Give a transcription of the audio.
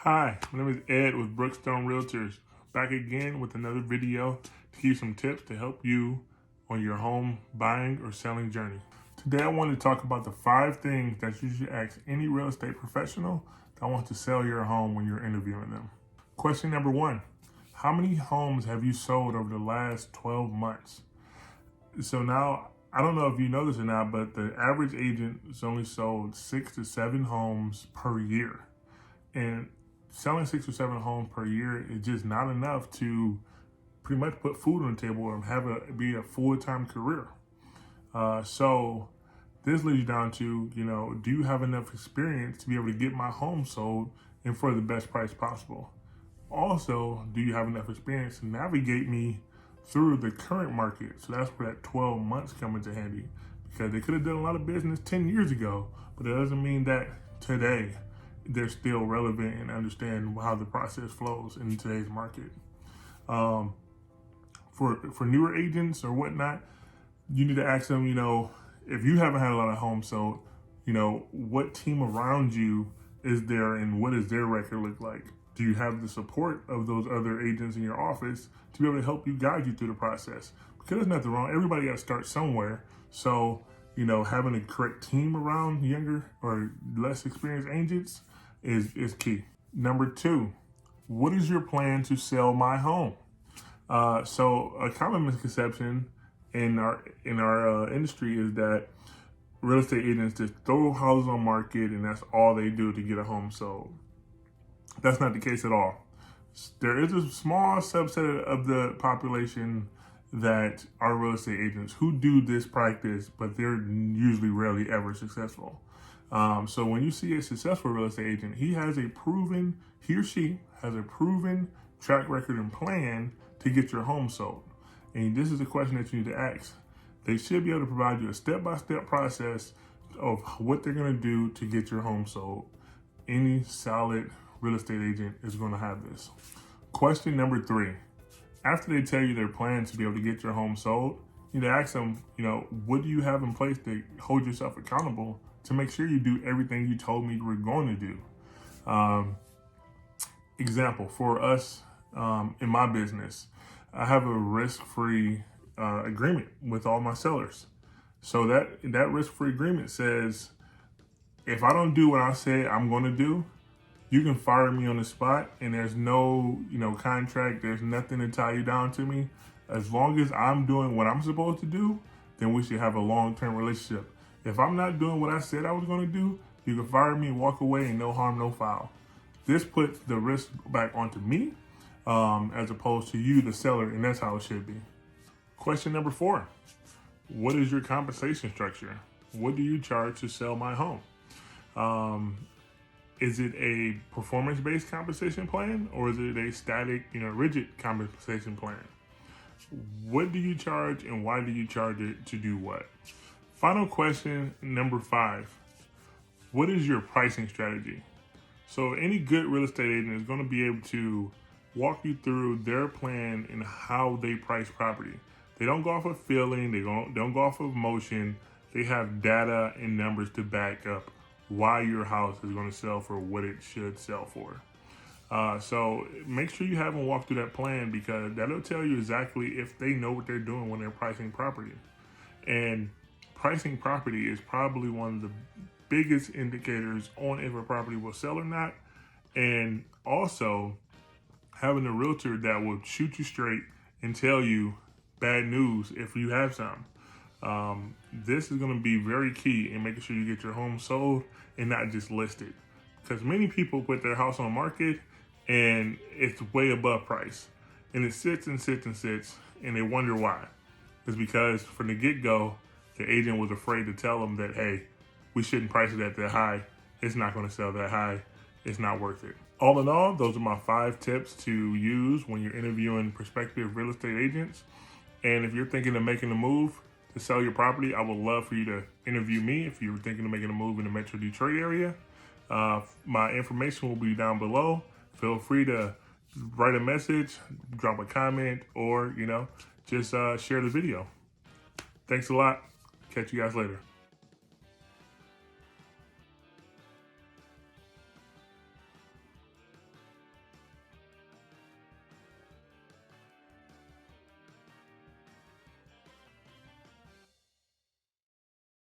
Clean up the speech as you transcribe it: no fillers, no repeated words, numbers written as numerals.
Hi, my name is Ed with Brookstone Realtors. Back again with another video to give you some tips to help you on your home buying or selling journey. Today I want to talk about the 5 things that you should ask any real estate professional that wants to sell your home when you're interviewing them. Question number 1, how many homes have you sold over the last 12 months? So now, I don't know if you know this or not, but the average agent has only sold 6 to 7 homes per year. And selling 6 or 7 homes per year is just not enough to pretty much put food on the table or have it be a full-time career. So this leads you down to, do you have enough experience to be able to get my home sold and for the best price possible? Also, do you have enough experience to navigate me through the current market? So that's where that 12 months come into handy, because they could have done a lot of business 10 years ago, but it doesn't mean that today they're still relevant and understand how the process flows in today's market. For newer agents or whatnot, you need to ask them, if you haven't had a lot of homes sold, what team around you is there and what does their record look like? Do you have the support of those other agents in your office to be able to help you guide you through the process? Because there's nothing wrong. Everybody got to start somewhere. So, having a correct team around younger or less experienced agents is key. Number 2, what is your plan to sell my home? So a common misconception in our industry is that real estate agents just throw houses on market and that's all they do to get a home sold. That's not the case at all. There is a small subset of the population that are real estate agents who do this practice, but they're usually rarely ever successful. So when you see a successful real estate agent, he or she has a proven track record and plan to get your home sold. And this is a question that you need to ask. They should be able to provide you a step-by-step process of what they're going to do to get your home sold. Any solid real estate agent is going to have this. Question number 3, after they tell you their plan to be able to get your home sold, you need to ask them, what do you have in place to hold yourself accountable to make sure you do everything you told me you were going to do? Example, for us in my business, I have a risk-free agreement with all my sellers. So that risk-free agreement says, if I don't do what I say I'm going to do, you can fire me on the spot, and there's no, contract. There's nothing to tie you down to me. As long as I'm doing what I'm supposed to do, then we should have a long-term relationship. If I'm not doing what I said I was going to do, you can fire me and walk away and no harm, no foul. This puts the risk back onto me as opposed to you, the seller, and that's how it should be. Question number 4, what is your compensation structure? What do you charge to sell my home? Is it a performance-based compensation plan, or is it a static, rigid compensation plan? What do you charge and why do you charge it to do what? Final question, number 5, what is your pricing strategy? So any good real estate agent is going to be able to walk you through their plan and how they price property. They don't go off of feeling, they don't go off of emotion. They have data and numbers to back up why your house is going to sell for what it should sell for. So make sure you have them walk through that plan, because that'll tell you exactly if they know what they're doing when they're pricing property. And pricing property is probably one of the biggest indicators on if a property will sell or not. And also having a realtor that will shoot you straight and tell you bad news if you have some. This is going to be very key in making sure you get your home sold and not just listed, because many people put their house on the market and it's way above price and it sits and sits and sits, and they wonder why. It's because from the get-go, the agent was afraid to tell them that, hey, we shouldn't price it at that high. It's not going to sell that high. It's not worth it. All in all, those are my 5 tips to use when you're interviewing prospective real estate agents. And if you're thinking of making a move to sell your property, I would love for you to interview me if you're thinking of making a move in the Metro Detroit area. My information will be down below. Feel free to write a message, drop a comment, or, just share the video. Thanks a lot. Catch you guys later.